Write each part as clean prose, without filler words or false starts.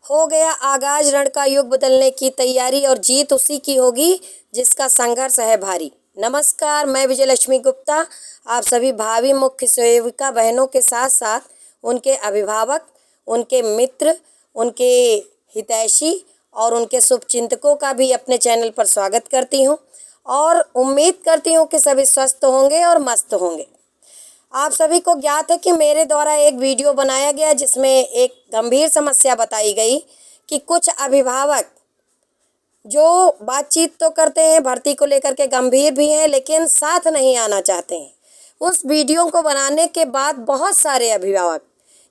हो गया आगाज रण का युग बदलने की तैयारी और जीत उसी की होगी जिसका संघर्ष है भारी। नमस्कार, मैं विजय लक्ष्मी गुप्ता आप सभी भावी मुख्य सेविका बहनों के साथ साथ उनके अभिभावक, उनके मित्र, उनके हितैषी और उनके शुभचिंतकों का भी अपने चैनल पर स्वागत करती हूं और उम्मीद करती हूं कि सभी स्वस्थ होंगे और मस्त होंगे। आप सभी को ज्ञात है कि मेरे द्वारा एक वीडियो बनाया गया जिसमें एक गंभीर समस्या बताई गई कि कुछ अभिभावक जो बातचीत तो करते हैं, भर्ती को लेकर के गंभीर भी हैं, लेकिन साथ नहीं आना चाहते हैं। उस वीडियो को बनाने के बाद बहुत सारे अभिभावक,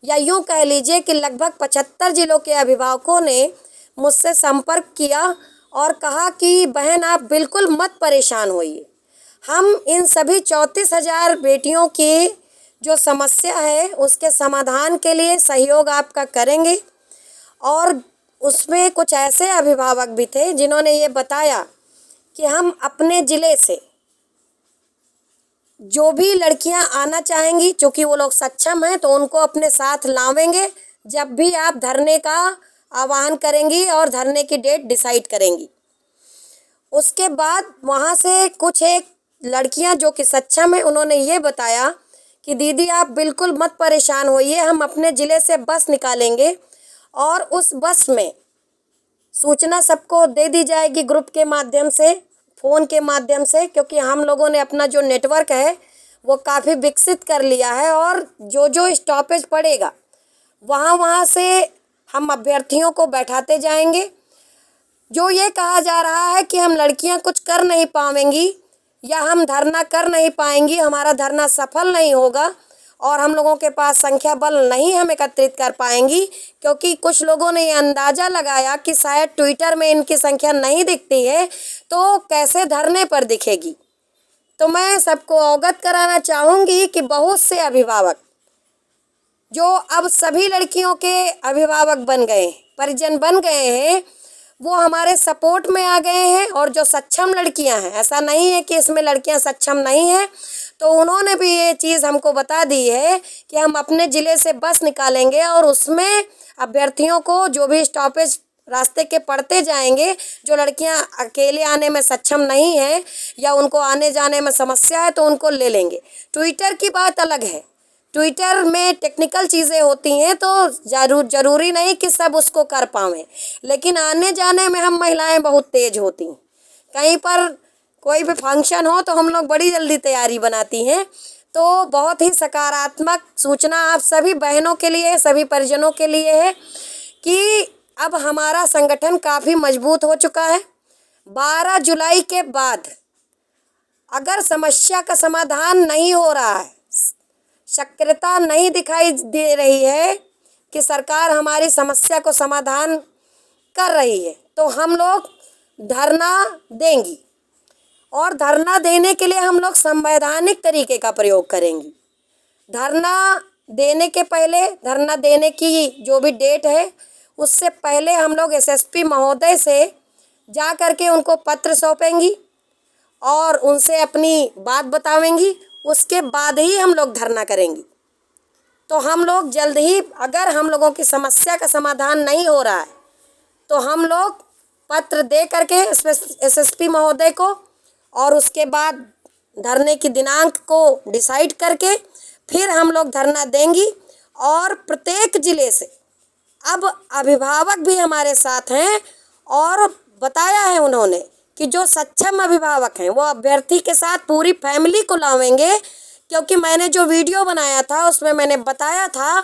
या यूँ कह लीजिए कि लगभग 75 जिलों के अभिभावकों ने मुझसे संपर्क किया और कहा कि बहन आप बिल्कुल मत परेशान होइए, हम इन सभी 34,000 बेटियों की जो समस्या है उसके समाधान के लिए सहयोग आपका करेंगे। और उसमें कुछ ऐसे अभिभावक भी थे जिन्होंने ये बताया कि हम अपने ज़िले से जो भी लड़कियां आना चाहेंगी, चूँकि वो लोग सक्षम हैं, तो उनको अपने साथ लावेंगे जब भी आप धरने का आह्वान करेंगी और धरने की डेट डिसाइड करेंगी। उसके बाद वहाँ से कुछ एक लड़कियां जो कि सक्षम है, उन्होंने ये बताया कि दीदी आप बिल्कुल मत परेशान होइए, हम अपने ज़िले से बस निकालेंगे और उस बस में सूचना सबको दे दी जाएगी ग्रुप के माध्यम से, फ़ोन के माध्यम से, क्योंकि हम लोगों ने अपना जो नेटवर्क है वो काफ़ी विकसित कर लिया है और जो स्टॉपेज पड़ेगा वहाँ से हम अभ्यर्थियों को बैठाते जाएंगे। जो ये कहा जा रहा है कि हम लड़कियां कुछ कर नहीं पाएंगी या हम धरना कर नहीं पाएंगी, हमारा धरना सफल नहीं होगा और हम लोगों के पास संख्या बल नहीं हम एकत्रित कर पाएंगी, क्योंकि कुछ लोगों ने ये अंदाज़ा लगाया कि शायद ट्विटर में इनकी संख्या नहीं दिखती है तो कैसे धरने पर दिखेगी। तो मैं सबको अवगत कराना चाहूँगी कि बहुत से अभिभावक जो अब सभी लड़कियों के अभिभावक बन गए, परिजन बन गए हैं, वो हमारे सपोर्ट में आ गए हैं। और जो सक्षम लड़कियां हैं, ऐसा नहीं है कि इसमें लड़कियां सक्षम नहीं हैं, तो उन्होंने भी ये चीज़ हमको बता दी है कि हम अपने ज़िले से बस निकालेंगे और उसमें अभ्यर्थियों को जो भी स्टॉपेज रास्ते के पड़ते जाएंगे, जो लड़कियां अकेले आने में सक्षम नहीं हैं या उनको आने जाने में समस्या है, तो उनको ले लेंगे। ट्विटर की बात अलग है, ट्विटर में टेक्निकल चीज़ें होती हैं तो ज़रूरी नहीं कि सब उसको कर पावें, लेकिन आने जाने में हम महिलाएं बहुत तेज़ होती हैं। कहीं पर कोई भी फंक्शन हो तो हम लोग बड़ी जल्दी तैयारी बनाती हैं। तो बहुत ही सकारात्मक सूचना आप सभी बहनों के लिए, सभी परिजनों के लिए है कि अब हमारा संगठन काफ़ी मजबूत हो चुका है। 12 जुलाई के बाद अगर समस्या का समाधान नहीं हो रहा है, शक्यता नहीं दिखाई दे रही है कि सरकार हमारी समस्या को समाधान कर रही है, तो हम लोग धरना देंगी और धरना देने के लिए हम लोग संवैधानिक तरीके का प्रयोग करेंगी। धरना देने के पहले, धरना देने की जो भी डेट है उससे पहले हम लोग एसएसपी महोदय से जा कर के उनको पत्र सौंपेंगी और उनसे अपनी बात बतावेंगी। उसके बाद ही हम लोग धरना करेंगी। तो हम लोग जल्द ही, अगर हम लोगों की समस्या का समाधान नहीं हो रहा है, तो हम लोग पत्र दे करके एसएसपी महोदय को और उसके बाद धरने की दिनांक को डिसाइड करके फिर हम लोग धरना देंगी। और प्रत्येक ज़िले से अब अभिभावक भी हमारे साथ हैं और बताया है उन्होंने कि जो सक्षम अभिभावक हैं वो अभ्यर्थी के साथ पूरी फैमिली को लावेंगे, क्योंकि मैंने जो वीडियो बनाया था उसमें मैंने बताया था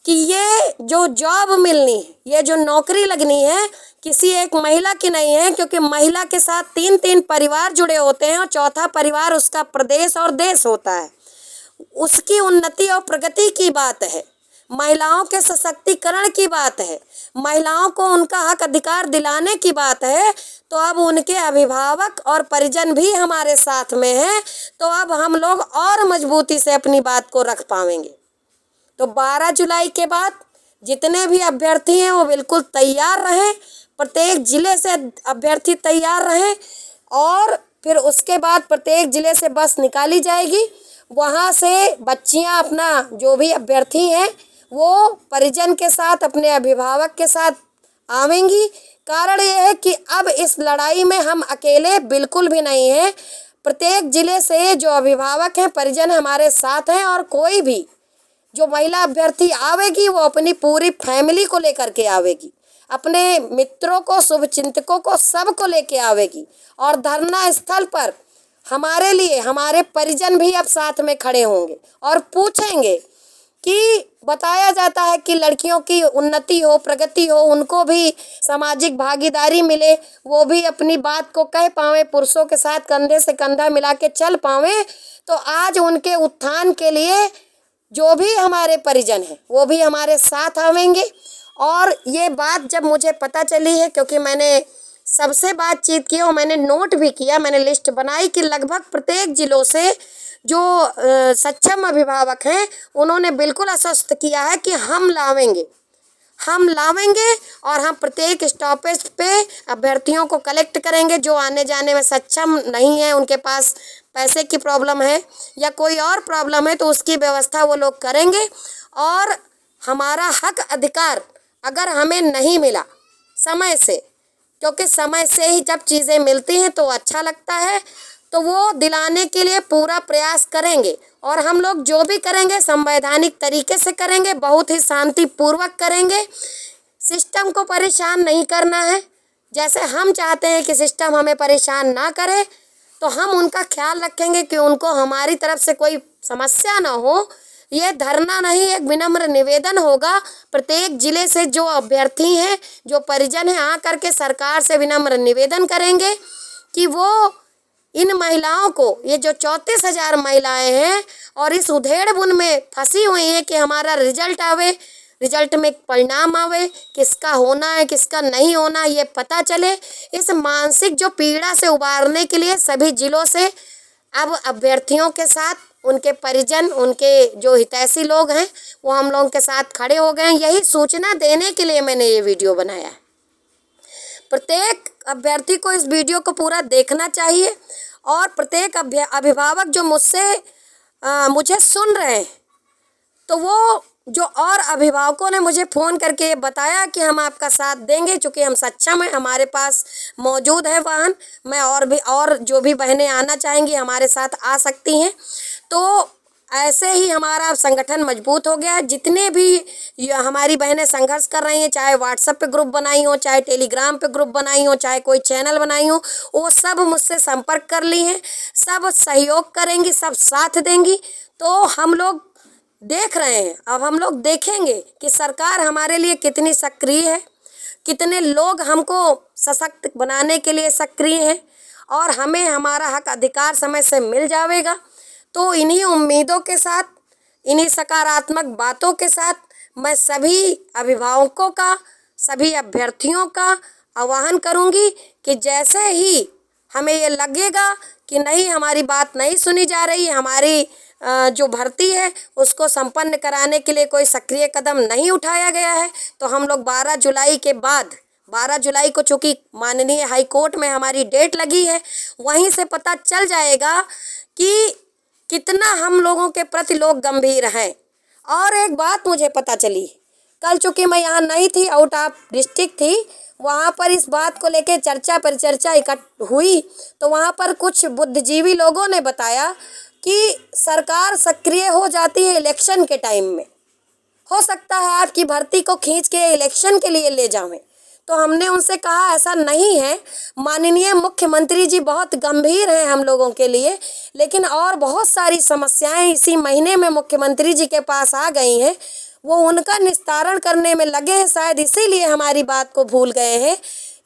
कि ये जो जॉब मिलनी है, ये जो नौकरी लगनी है, किसी एक महिला की नहीं है, क्योंकि महिला के साथ 3-3 परिवार जुड़े होते हैं और चौथा परिवार उसका प्रदेश और देश होता है। उसकी उन्नति और प्रगति की बात है, महिलाओं के सशक्तिकरण की बात है, महिलाओं को उनका हक अधिकार दिलाने की बात है। तो अब उनके अभिभावक और परिजन भी हमारे साथ में हैं, तो अब हम लोग और मजबूती से अपनी बात को रख पाएंगे। तो 12 जुलाई के बाद जितने भी अभ्यर्थी हैं वो बिल्कुल तैयार रहें, प्रत्येक ज़िले से अभ्यर्थी तैयार रहें और फिर उसके बाद प्रत्येक ज़िले से बस निकाली जाएगी। वहाँ से बच्चियाँ अपना, जो भी अभ्यर्थी हैं वो परिजन के साथ, अपने अभिभावक के साथ आवेंगी। कारण ये है कि अब इस लड़ाई में हम अकेले बिल्कुल भी नहीं हैं। प्रत्येक जिले से जो अभिभावक हैं, परिजन हमारे साथ हैं, और कोई भी जो महिला अभ्यर्थी आवेगी वो अपनी पूरी फैमिली को लेकर के आवेगी, अपने मित्रों को, शुभचिंतकों को, सबको लेके आवेगी। और धरना स्थल पर हमारे लिए हमारे परिजन भी अब साथ में खड़े होंगे और पूछेंगे कि बताया जाता है कि लड़कियों की उन्नति हो, प्रगति हो, उनको भी सामाजिक भागीदारी मिले, वो भी अपनी बात को कह पावें, पुरुषों के साथ कंधे से कंधा मिला के चल पावें। तो आज उनके उत्थान के लिए जो भी हमारे परिजन हैं वो भी हमारे साथ आवेंगे। और ये बात जब मुझे पता चली है, क्योंकि मैंने सबसे बातचीत की और मैंने नोट भी किया, मैंने लिस्ट बनाई कि लगभग प्रत्येक जिलों से जो सक्षम अभिभावक हैं उन्होंने बिल्कुल आश्वस्त किया है कि हम लावेंगे और हम प्रत्येक स्टॉपेज पे अभ्यर्थियों को कलेक्ट करेंगे जो आने जाने में सक्षम नहीं है, उनके पास पैसे की प्रॉब्लम है या कोई और प्रॉब्लम है, तो उसकी व्यवस्था वो लोग करेंगे। और हमारा हक अधिकार अगर हमें नहीं मिला समय से, क्योंकि समय से ही जब चीज़ें मिलती हैं तो अच्छा लगता है, तो वो दिलाने के लिए पूरा प्रयास करेंगे। और हम लोग जो भी करेंगे संवैधानिक तरीके से करेंगे, बहुत ही शांतिपूर्वक करेंगे। सिस्टम को परेशान नहीं करना है। जैसे हम चाहते हैं कि सिस्टम हमें परेशान ना करे, तो हम उनका ख्याल रखेंगे कि उनको हमारी तरफ से कोई समस्या ना हो। ये धरना नहीं, एक विनम्र निवेदन होगा। प्रत्येक जिले से जो अभ्यर्थी हैं, जो परिजन हैं, आ करके सरकार से विनम्र निवेदन करेंगे कि वो इन महिलाओं को, ये जो 34,000 महिलाएं हैं और इस उधेड़-बुन में फंसी हुई हैं कि हमारा रिजल्ट आवे, रिजल्ट में परिणाम आवे, किसका होना है किसका नहीं होना ये पता चले। इस मानसिक जो पीड़ा से उबारने के लिए सभी जिलों से अब अभ्यर्थियों के साथ उनके परिजन, उनके जो हितैषी लोग हैं वो हम लोगों के साथ खड़े हो गए हैं। यही सूचना देने के लिए मैंने ये वीडियो बनाया है। प्रत्येक अभ्यर्थी को इस वीडियो को पूरा देखना चाहिए और प्रत्येक अभिभावक जो मुझे सुन रहे हैं, तो वो जो और अभिभावकों ने मुझे फ़ोन करके बताया कि हम आपका साथ देंगे, चूँकि हम सक्षम हैं, हमारे पास मौजूद है वाहन। मैं और जो भी बहनें आना चाहेंगी हमारे साथ आ सकती हैं। तो ऐसे ही हमारा संगठन मजबूत हो गया है। जितने भी हमारी बहनें संघर्ष कर रही हैं, चाहे व्हाट्सएप पे ग्रुप बनाई हो, चाहे टेलीग्राम पे ग्रुप बनाई हो, चाहे कोई चैनल बनाई हो, वो सब मुझसे संपर्क कर ली हैं। सब सहयोग करेंगी, सब साथ देंगी। तो हम लोग देख रहे हैं, अब हम लोग देखेंगे कि सरकार हमारे लिए कितनी सक्रिय है, कितने लोग हमको सशक्त बनाने के लिए सक्रिय हैं और हमें हमारा हक अधिकार समय से मिल जाएगा। तो इन्हीं उम्मीदों के साथ, इन्हीं सकारात्मक बातों के साथ मैं सभी अभिभावकों का, सभी अभ्यर्थियों का आह्वान करूंगी कि जैसे ही हमें ये लगेगा कि नहीं, हमारी बात नहीं सुनी जा रही, हमारी जो भर्ती है उसको संपन्न कराने के लिए कोई सक्रिय कदम नहीं उठाया गया है, तो हम लोग 12 जुलाई के बाद, 12 जुलाई को चूँकि माननीय हाई कोर्ट में हमारी डेट लगी है, वहीं से पता चल जाएगा कि कितना हम लोगों के प्रति लोग गंभीर हैं। और एक बात मुझे पता चली, कल चूँकि मैं यहाँ नहीं थी, आउट ऑफ डिस्ट्रिक्ट थी, वहाँ पर इस बात को लेके चर्चा परिचर्चा इकट्ठ हुई, तो वहाँ पर कुछ बुद्धिजीवी लोगों ने बताया कि सरकार सक्रिय हो जाती है इलेक्शन के टाइम में, हो सकता है आपकी भर्ती को खींच के इलेक्शन के लिए ले जावें। तो हमने उनसे कहा ऐसा नहीं है, माननीय मुख्यमंत्री जी बहुत गंभीर हैं हम लोगों के लिए, लेकिन और बहुत सारी समस्याएं इसी महीने में मुख्यमंत्री जी के पास आ गई हैं, वो उनका निस्तारण करने में लगे हैं, शायद इसीलिए हमारी बात को भूल गए हैं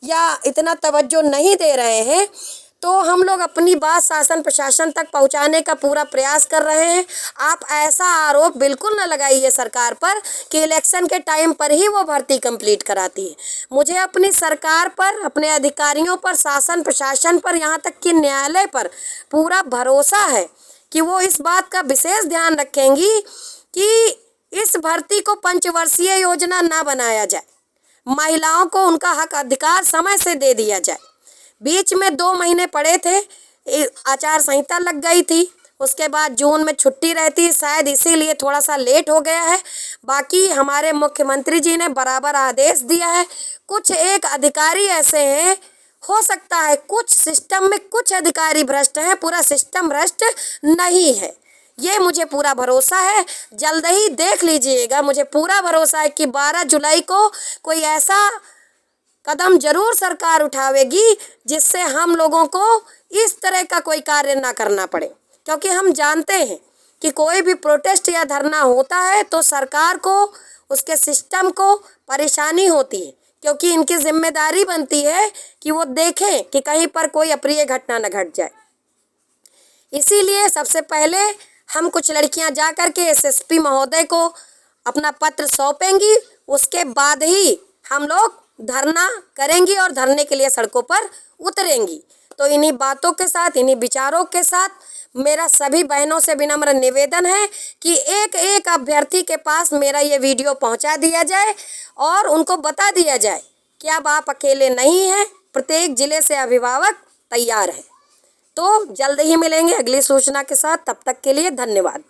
या इतना तवज्जो नहीं दे रहे हैं। तो हम लोग अपनी बात शासन प्रशासन तक पहुंचाने का पूरा प्रयास कर रहे हैं। आप ऐसा आरोप बिल्कुल न लगाइए सरकार पर कि इलेक्शन के टाइम पर ही वो भर्ती कंप्लीट कराती है। मुझे अपनी सरकार पर, अपने अधिकारियों पर, शासन प्रशासन पर, यहाँ तक कि न्यायालय पर पूरा भरोसा है कि वो इस बात का विशेष ध्यान रखेंगी कि इस भर्ती को पंचवर्षीय योजना ना बनाया जाए, महिलाओं को उनका हक अधिकार समय से दे दिया जाए। बीच में 2 महीने पड़े थे, आचार संहिता लग गई थी, उसके बाद जून में छुट्टी रहती, शायद इसीलिए थोड़ा सा लेट हो गया है। बाकी हमारे मुख्यमंत्री जी ने बराबर आदेश दिया है। कुछ एक अधिकारी ऐसे हैं, हो सकता है कुछ सिस्टम में कुछ अधिकारी भ्रष्ट हैं, पूरा सिस्टम भ्रष्ट नहीं है, ये मुझे पूरा भरोसा है। जल्द ही देख लीजिएगा, मुझे पूरा भरोसा है कि 12 जुलाई को कोई ऐसा कदम जरूर सरकार उठावेगी जिससे हम लोगों को इस तरह का कोई कार्य ना करना पड़े। क्योंकि हम जानते हैं कि कोई भी प्रोटेस्ट या धरना होता है तो सरकार को, उसके सिस्टम को परेशानी होती है, क्योंकि इनकी जिम्मेदारी बनती है कि वो देखें कि कहीं पर कोई अप्रिय घटना न घट जाए। इसीलिए सबसे पहले हम कुछ लड़कियां जा कर के एसएसपी महोदय को अपना पत्र सौंपेंगी, उसके बाद ही हम लोग धरना करेंगी और धरने के लिए सड़कों पर उतरेंगी। तो इन्हीं बातों के साथ, इन्हीं विचारों के साथ मेरा सभी बहनों से विनम्र निवेदन है कि एक एक अभ्यर्थी के पास मेरा ये वीडियो पहुंचा दिया जाए और उनको बता दिया जाए कि अब आप अकेले नहीं हैं, प्रत्येक जिले से अभिभावक तैयार है। तो जल्द ही मिलेंगे अगली सूचना के साथ, तब तक के लिए धन्यवाद।